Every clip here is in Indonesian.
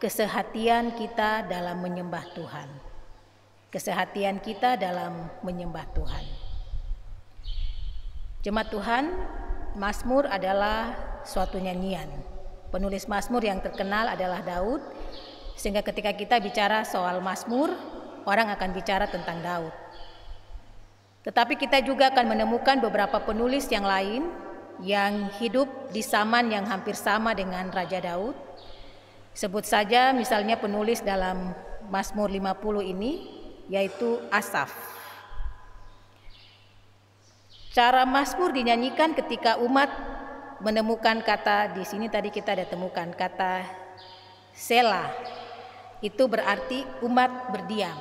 kesehatian kita dalam menyembah Tuhan. Kesehatian kita dalam menyembah Tuhan. Jemaat Tuhan, Mazmur adalah suatu nyanyian. Penulis Mazmur yang terkenal adalah Daud, sehingga ketika kita bicara soal Mazmur, orang akan bicara tentang Daud. Tetapi kita juga akan menemukan beberapa penulis yang lain yang hidup di zaman yang hampir sama dengan Raja Daud. Sebut saja misalnya penulis dalam Mazmur 50 ini, yaitu Asaf. Cara Mazmur dinyanyikan ketika umat menemukan kata, di sini tadi kita ada temukan kata Selah. Itu berarti umat berdiam.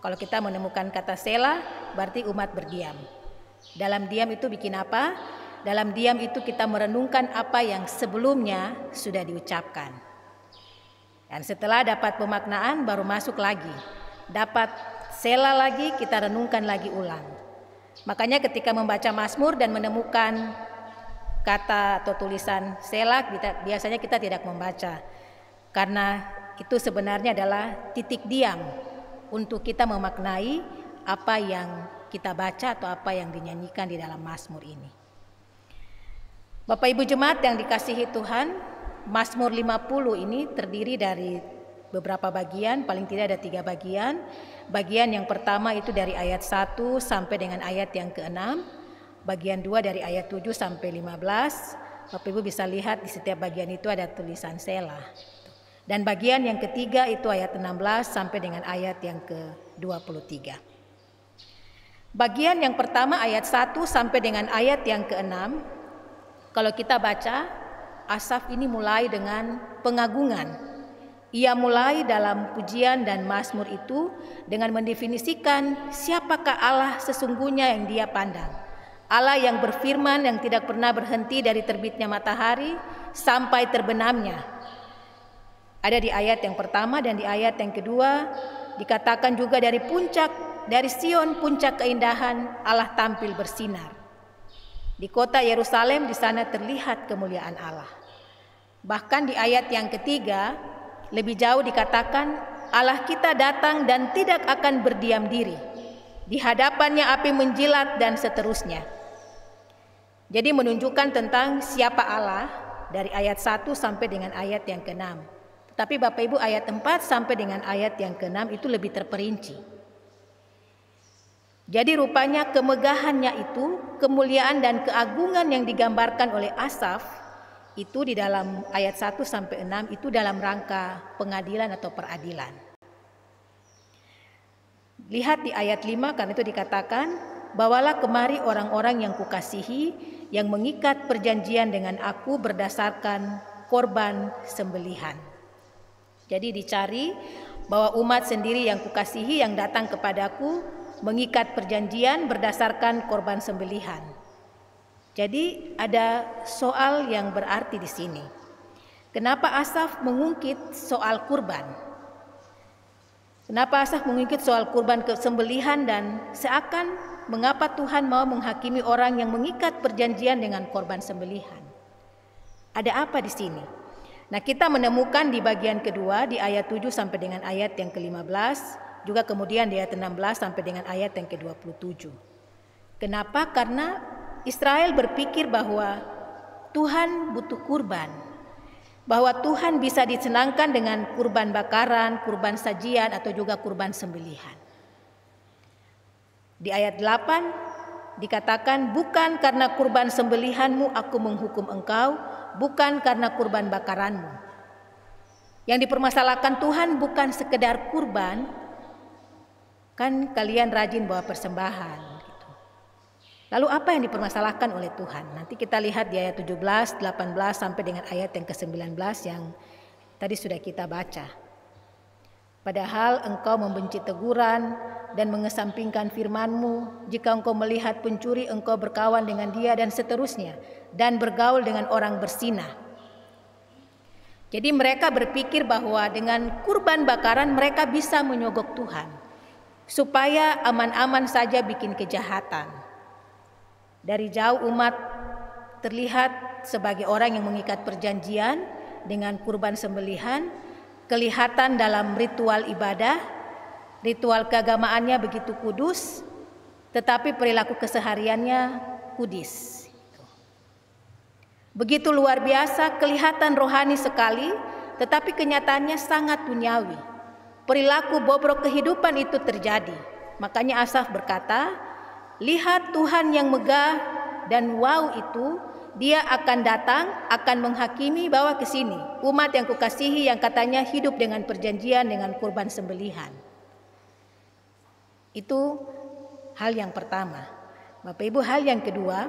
Kalau kita menemukan kata Selah, berarti umat berdiam. Dalam diam itu bikin apa? Dalam diam itu kita merenungkan apa yang sebelumnya sudah diucapkan. Dan setelah dapat pemaknaan baru masuk lagi. Dapat Selah lagi, kita renungkan lagi ulang. Makanya ketika membaca Mazmur dan menemukan kata atau tulisan Selah, biasanya kita tidak membaca. Karena itu sebenarnya adalah titik diam untuk kita memaknai apa yang kita baca atau apa yang dinyanyikan di dalam Mazmur ini. Bapak Ibu Jemaat yang dikasihi Tuhan, Mazmur 50 ini terdiri dari beberapa bagian, paling tidak ada 3 bagian. Bagian yang pertama itu dari ayat 1 sampai dengan ayat yang ke-6. Bagian 2 dari ayat 7 sampai 15. Bapak Ibu bisa lihat di setiap bagian itu ada tulisan Selah. Dan bagian yang ketiga itu ayat 16 sampai dengan ayat yang ke-23. Bagian yang pertama ayat 1 sampai dengan ayat yang ke-6, kalau kita baca, Asaf ini mulai dengan pengagungan. Ia mulai dalam pujian dan mazmur itu dengan mendefinisikan siapakah Allah sesungguhnya yang dia pandang. Allah yang berfirman yang tidak pernah berhenti dari terbitnya matahari sampai terbenamnya. Ada di ayat yang pertama dan di ayat yang kedua dikatakan juga dari Sion puncak keindahan Allah tampil bersinar. Di kota Yerusalem di sana terlihat kemuliaan Allah. Bahkan di ayat yang ketiga lebih jauh dikatakan Allah kita datang dan tidak akan berdiam diri. Di hadapannya api menjilat dan seterusnya. Jadi menunjukkan tentang siapa Allah dari ayat 1 sampai dengan ayat yang ke-6. Tapi Bapak Ibu ayat 4 sampai dengan ayat yang ke-6 itu lebih terperinci. Jadi rupanya kemegahannya itu, kemuliaan dan keagungan yang digambarkan oleh Asaf itu di dalam ayat 1 sampai 6 itu dalam rangka pengadilan atau peradilan. Lihat di ayat 5 karena itu dikatakan, bawalah kemari orang-orang yang kukasihi yang mengikat perjanjian dengan aku berdasarkan korban sembelihan. Jadi dicari bahwa umat sendiri yang kukasihi yang datang kepadaku mengikat perjanjian berdasarkan korban sembelihan. Jadi ada soal yang berarti di sini. Kenapa Asaf mengungkit soal kurban? Kenapa Asaf mengungkit soal kurban sembelihan dan seakan mengapa Tuhan mau menghakimi orang yang mengikat perjanjian dengan korban sembelihan? Ada apa di sini? Nah, kita menemukan di bagian kedua di ayat 7 sampai dengan ayat yang ke-15, juga kemudian di ayat 16 sampai dengan ayat yang ke-27. Kenapa? Karena Israel berpikir bahwa Tuhan butuh kurban. Bahwa Tuhan bisa disenangkan dengan kurban bakaran, kurban sajian atau juga kurban sembelihan. Di ayat 8 dikatakan, bukan karena kurban sembelihanmu aku menghukum engkau, bukan karena kurban bakaranmu. Yang dipermasalahkan Tuhan bukan sekedar kurban, kan kalian rajin bawa persembahan gitu. Lalu apa yang dipermasalahkan oleh Tuhan? Nanti kita lihat di ayat 17, 18 sampai dengan ayat yang ke-19 yang tadi sudah kita baca. Padahal engkau membenci teguran dan mengesampingkan firman-Mu. Jika engkau melihat pencuri, engkau berkawan dengan dia dan seterusnya. Dan bergaul dengan orang berzina. Jadi mereka berpikir bahwa dengan kurban bakaran mereka bisa menyogok Tuhan. Supaya aman-aman saja bikin kejahatan. Dari jauh umat terlihat sebagai orang yang mengikat perjanjian dengan kurban sembelihan. kelihatan dalam ritual ibadah, ritual keagamaannya begitu kudus, tetapi perilaku kesehariannya kudis. Begitu luar biasa, kelihatan rohani sekali, tetapi kenyataannya sangat duniawi. Perilaku bobrok kehidupan itu terjadi. Makanya Asaf berkata, lihat Tuhan yang megah dan wow itu, dia akan datang, akan menghakimi, bawa ke sini umat yang kukasihi yang katanya hidup dengan perjanjian dengan kurban sembelihan. Itu hal yang pertama. Bapak Ibu, hal yang kedua,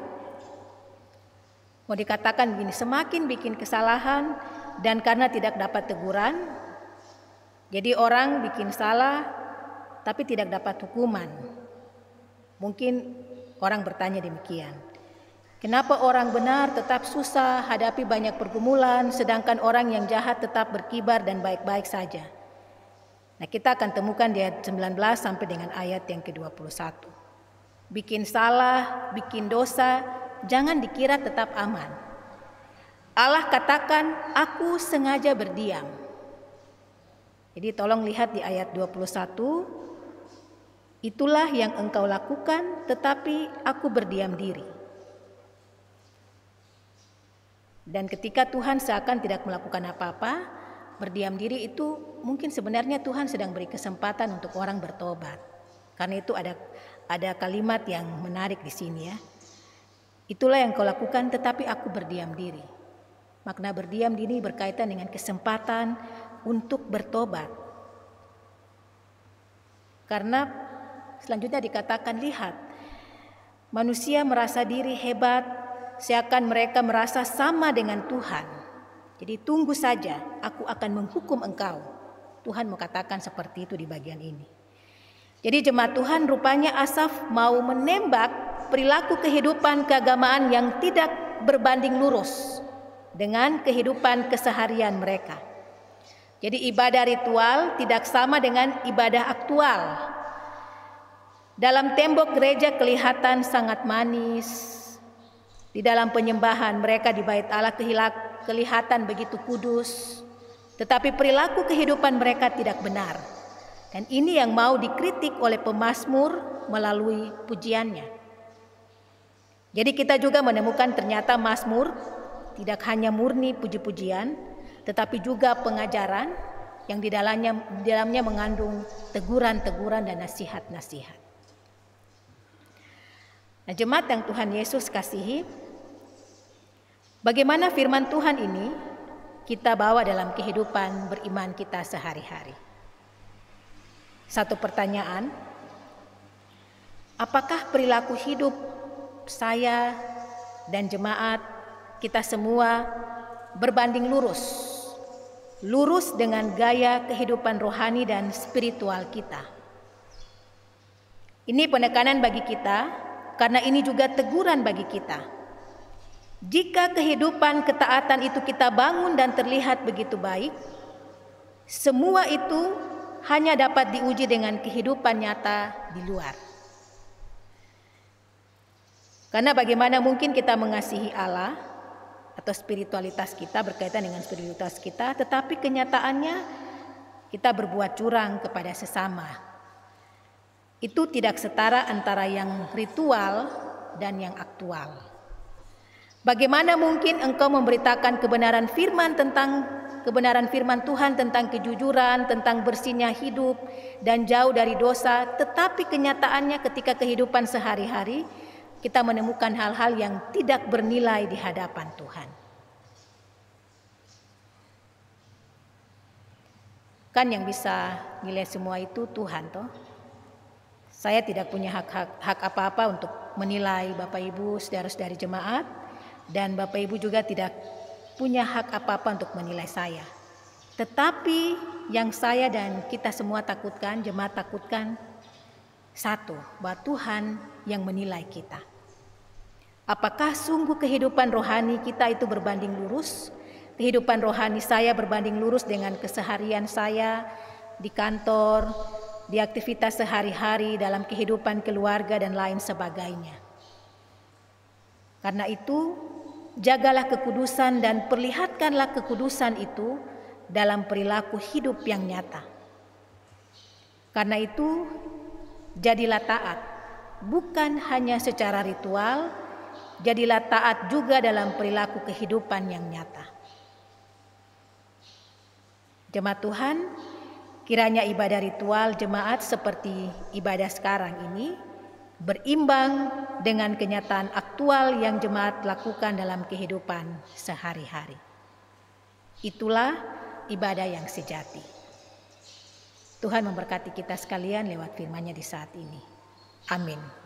mau dikatakan begini, semakin bikin kesalahan dan karena tidak dapat teguran, jadi orang bikin salah tapi tidak dapat hukuman. Mungkin orang bertanya demikian, kenapa orang benar tetap susah hadapi banyak pergumulan, sedangkan orang yang jahat tetap berkibar dan baik-baik saja? Nah, kita akan temukan di ayat 19 sampai dengan ayat yang ke-21. Bikin salah, bikin dosa, jangan dikira tetap aman. Allah katakan, aku sengaja berdiam. Jadi tolong lihat di ayat 21, itulah yang engkau lakukan, tetapi aku berdiam diri. Dan ketika Tuhan seakan tidak melakukan apa-apa, berdiam diri itu mungkin sebenarnya Tuhan sedang beri kesempatan untuk orang bertobat. Karena itu ada kalimat yang menarik di sini ya. Itulah yang kau lakukan, tetapi aku berdiam diri. Makna berdiam diri berkaitan dengan kesempatan untuk bertobat. Karena selanjutnya dikatakan, lihat, manusia merasa diri hebat, seakan mereka merasa sama dengan Tuhan. Jadi tunggu saja, aku akan menghukum engkau. Tuhan mengatakan seperti itu di bagian ini. Jadi jemaat Tuhan, rupanya Asaf mau menembak perilaku kehidupan keagamaan yang tidak berbanding lurus dengan kehidupan keseharian mereka. Jadi ibadah ritual tidak sama dengan ibadah aktual. Dalam tembok gereja kelihatan sangat manis. Di dalam penyembahan mereka di bait Allah kelihatan begitu kudus. Tetapi perilaku kehidupan mereka tidak benar. Dan ini yang mau dikritik oleh pemazmur melalui pujiannya. Jadi kita juga menemukan ternyata mazmur tidak hanya murni puji-pujian, tetapi juga pengajaran yang di dalamnya mengandung teguran-teguran dan nasihat-nasihat. Nah, jemaat yang Tuhan Yesus kasihi, bagaimana firman Tuhan ini kita bawa dalam kehidupan beriman kita sehari-hari? Satu pertanyaan, apakah perilaku hidup saya dan jemaat kita semua berbanding lurus dengan gaya kehidupan rohani dan spiritual kita? Ini penekanan bagi kita, karena ini juga teguran bagi kita. Jika kehidupan ketaatan itu kita bangun dan terlihat begitu baik, semua itu hanya dapat diuji dengan kehidupan nyata di luar. Karena bagaimana mungkin kita mengasihi Allah atau spiritualitas kita berkaitan dengan spiritualitas kita, tetapi kenyataannya kita berbuat curang kepada sesama. Itu tidak setara antara yang ritual dan yang aktual. Bagaimana mungkin engkau memberitakan kebenaran firman Tuhan tentang kejujuran, tentang bersihnya hidup dan jauh dari dosa, tetapi kenyataannya ketika kehidupan sehari-hari kita menemukan hal-hal yang tidak bernilai di hadapan Tuhan. Kan yang bisa nilai semua itu Tuhan toh. Saya tidak punya hak apa-apa untuk menilai Bapak Ibu, saudara-saudari jemaat, dan Bapak Ibu juga tidak punya hak apa-apa untuk menilai saya. Tetapi yang saya dan kita semua takutkan, jemaat takutkan, satu, bahwa Tuhan yang menilai kita. Apakah sungguh kehidupan rohani kita itu berbanding lurus? Kehidupan rohani saya berbanding lurus dengan keseharian saya di kantor, di aktivitas sehari-hari, dalam kehidupan keluarga dan lain sebagainya. Karena itu, jagalah kekudusan dan perlihatkanlah kekudusan itu dalam perilaku hidup yang nyata. Karena itu, jadilah taat, bukan hanya secara ritual, jadilah taat juga dalam perilaku kehidupan yang nyata. Jemaat Tuhan, kiranya ibadah ritual jemaat seperti ibadah sekarang ini berimbang dengan kenyataan aktual yang jemaat lakukan dalam kehidupan sehari-hari. Itulah ibadah yang sejati. Tuhan memberkati kita sekalian lewat firman-Nya di saat ini. Amin.